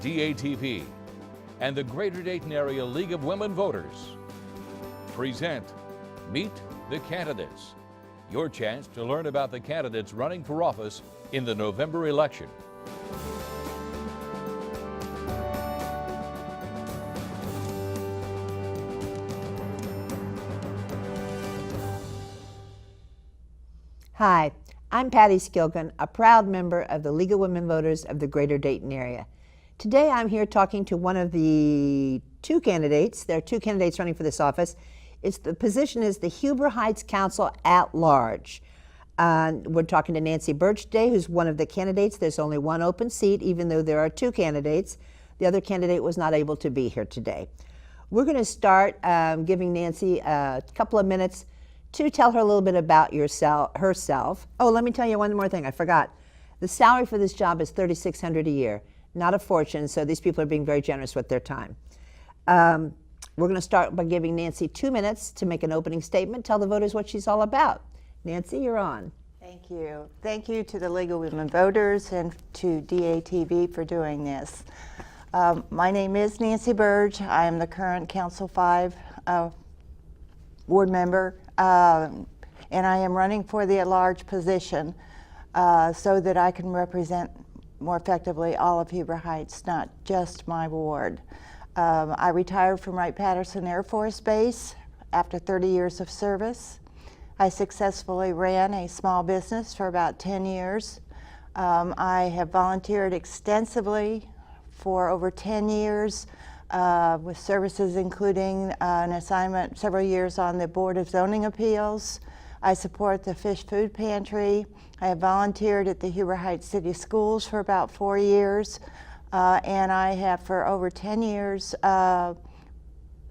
DATV, and the Greater Dayton Area League of Women Voters present Meet the Candidates, your chance to learn about the candidates running for office in the November election. Hi, I'm Patty Skilgan, a proud member of the League of Women Voters of the Greater Dayton Area. Today I'm here talking to one of the two candidates. There are two candidates running for this office. The position is the Huber Heights Council at Large. We're talking to Nancy Birch today, who's one of the candidates. There's only one open seat, even though there are two candidates. The other candidate was not able to be here today. We're going to start giving Nancy a couple of minutes to tell her a little bit about herself. Oh, let me tell you one more thing. I forgot. The salary for this job is $3,600 a year, not a fortune, so these people are being very generous with their time. We're going to start by giving Nancy 2 minutes to make an opening statement, tell the voters what she's all about. Nancy, you're on. Thank you. Thank you to the League of Women Voters and to DATV for doing this. My name is Nancy Birch. I am the current Council 5 ward member, and I am running for the at-large position so that I can represent more effectively all of Huber Heights, not just my ward. I retired from Wright-Patterson Air Force Base after 30 years of service. I successfully ran a small business for about 10 years. I have volunteered extensively for over 10 years with services including an assignment several years on the Board of Zoning Appeals. I support the Fish Food Pantry. I have volunteered at the Huber Heights City Schools for about 4 years, and I have for over 10 years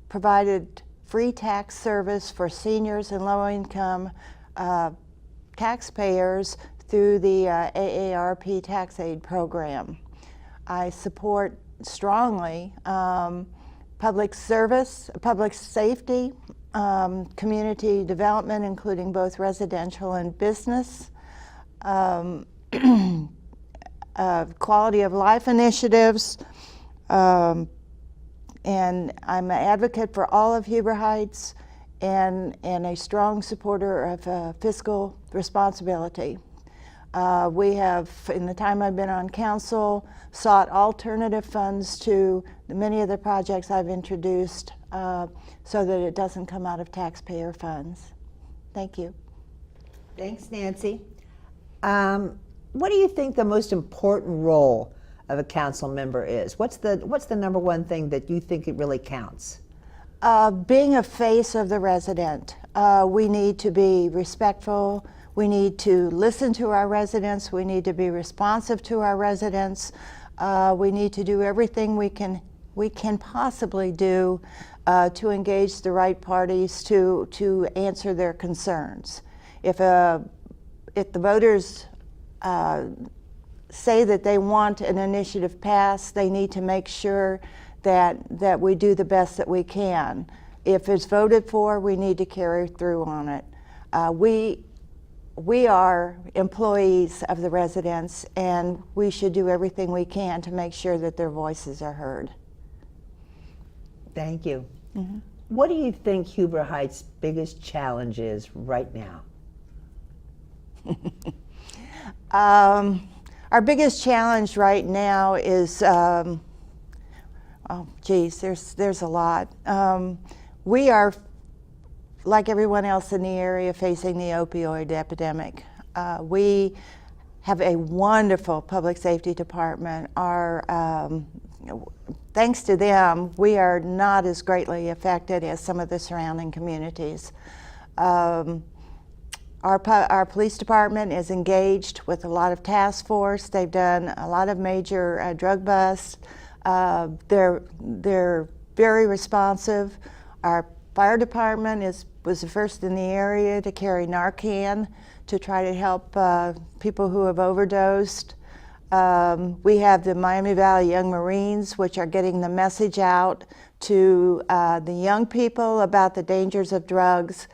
provided free tax service for seniors and low-income taxpayers through the AARP tax aid program. I support strongly public service, public safety, community development, including both residential and business, quality of life initiatives, and I'm an advocate for all of Huber Heights and a strong supporter of fiscal responsibility. We have, in the time I've been on council, sought alternative funds to many of the projects I've introduced so that it doesn't come out of taxpayer funds. Thank you. Thanks, Nancy. What do you think the most important role of a council member is? What's the number one thing that you think it really counts? Being a face of the resident. We need to be respectful. We need to listen to our residents. We need to be responsive to our residents. We need to do everything we can possibly do to engage the right parties to answer their concerns. If the voters say that they want an initiative passed, they need to make sure that we do the best that we can. If it's voted for, we need to carry through on it. We are employees of the residents, and we should do everything we can to make sure that their voices are heard. Thank you. Mm-hmm. What do you think Huber Heights' biggest challenge is right now? Our biggest challenge right now is, oh geez, there's a lot. We are, like everyone else in the area, facing the opioid epidemic. We have a wonderful public safety department. Thanks to them, we are not as greatly affected as some of the surrounding communities. Our police department is engaged with a lot of task force. They've done a lot of major drug busts. They're very responsive. Our fire department was the first in the area to carry Narcan to try to help people who have overdosed. We have the Miami Valley Young Marines, which are getting the message out to the young people about the dangers of drugs.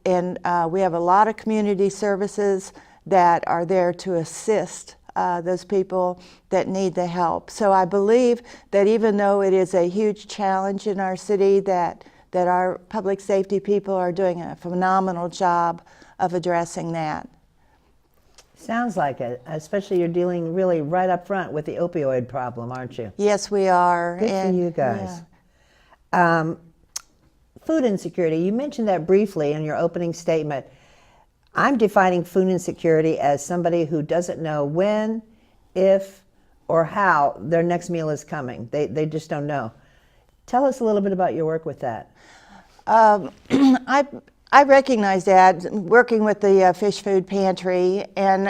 And we have a lot of community services that are there to assist those people that need the help. So I believe that even though it is a huge challenge in our city, that our public safety people are doing a phenomenal job of addressing that. Sounds like it, especially you're dealing really right up front with the opioid problem, aren't you? Yes, we are. Good for you guys. Yeah. Food insecurity, you mentioned that briefly in your opening statement. I'm defining food insecurity as somebody who doesn't know when, if, or how their next meal is coming. They just don't know. Tell us a little bit about your work with that. I recognize that working with the Fish Food Pantry, and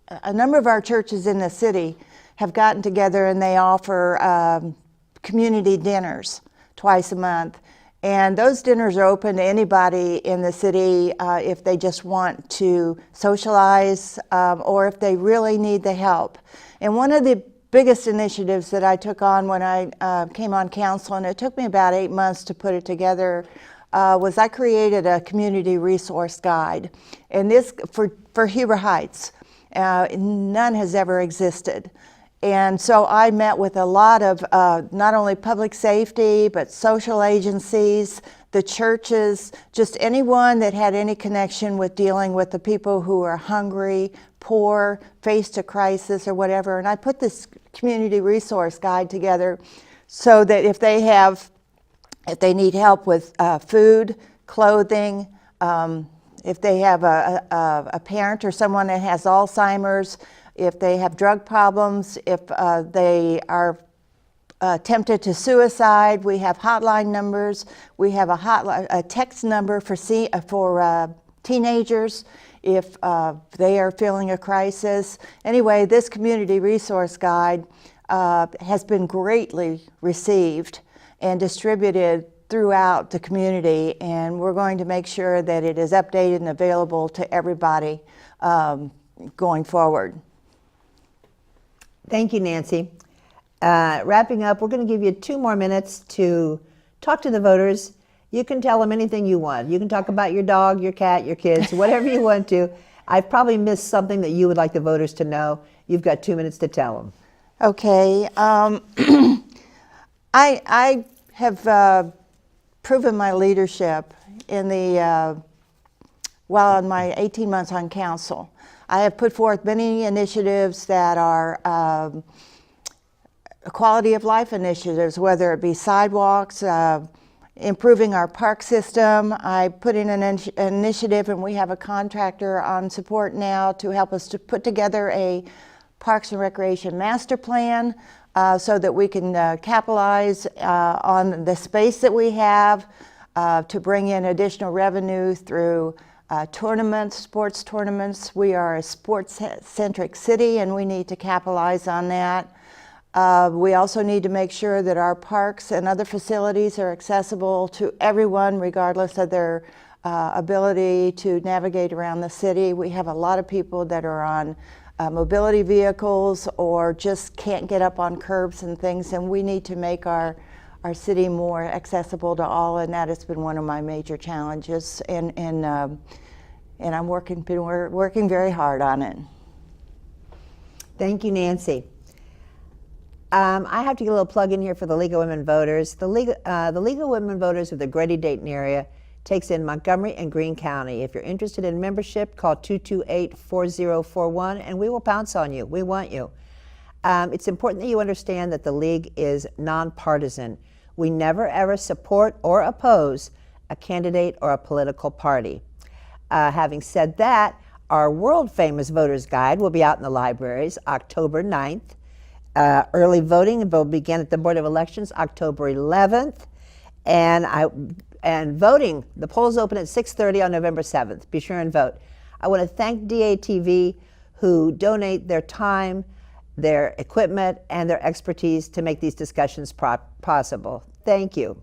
a number of our churches in the city have gotten together and they offer community dinners twice a month. And those dinners are open to anybody in the city if they just want to socialize or if they really need the help. And one of the biggest initiatives that I took on when I came on council, and it took me about 8 months to put it together, was I created a community resource guide. And this, for Huber Heights, none has ever existed. And so I met with a lot of not only public safety, but social agencies, the churches, just anyone that had any connection with dealing with the people who are hungry, poor, faced a crisis or whatever. And I put this community resource guide together so that if they need help with food, clothing, if they have a parent or someone that has Alzheimer's, if they have drug problems, if they are tempted to suicide, we have hotline numbers. We have a text number for teenagers if they are feeling a crisis. Anyway, this community resource guide has been greatly received and distributed throughout the community, and we're going to make sure that it is updated and available to everybody going forward. Thank you, Nancy. Wrapping up, we're going to give you 2 more minutes to talk to the voters. You can tell them anything you want. You can talk about your dog, your cat, your kids, whatever you want to. I've probably missed something that you would like the voters to know. You've got 2 minutes to tell them. Okay. I have proven my leadership in while in my 18 months on council. I have put forth many initiatives that are quality of life initiatives, whether it be sidewalks, improving our park system. I put in an initiative, and we have a contractor on support now to help us to put together a Parks and Recreation master plan so that we can capitalize on the space that we have to bring in additional revenue through tournaments, sports tournaments. We are a sports-centric city, and we need to capitalize on that. We also need to make sure that our parks and other facilities are accessible to everyone, regardless of their ability to navigate around the city. We have a lot of people that are on mobility vehicles or just can't get up on curbs and things, and we need to make our city more accessible to all, and that has been one of my major challenges, and I'm working very hard on it. Thank you, Nancy. I have to get a little plug in here for the League of Women Voters. The League of Women Voters of the Greater Dayton area takes in Montgomery and Greene County. If you're interested in membership, call 228-4041 and we will pounce on you. We want you. It's important that you understand that the League is nonpartisan. We never ever support or oppose a candidate or a political party. Having said that, our world famous voters guide will be out in the libraries October 9th. Early voting will begin at the Board of Elections October 11th. And voting, the polls open at 6:30 on November 7th. Be sure and vote. I want to thank DATV, who donate their time, their equipment, and their expertise to make these discussions possible. Thank you.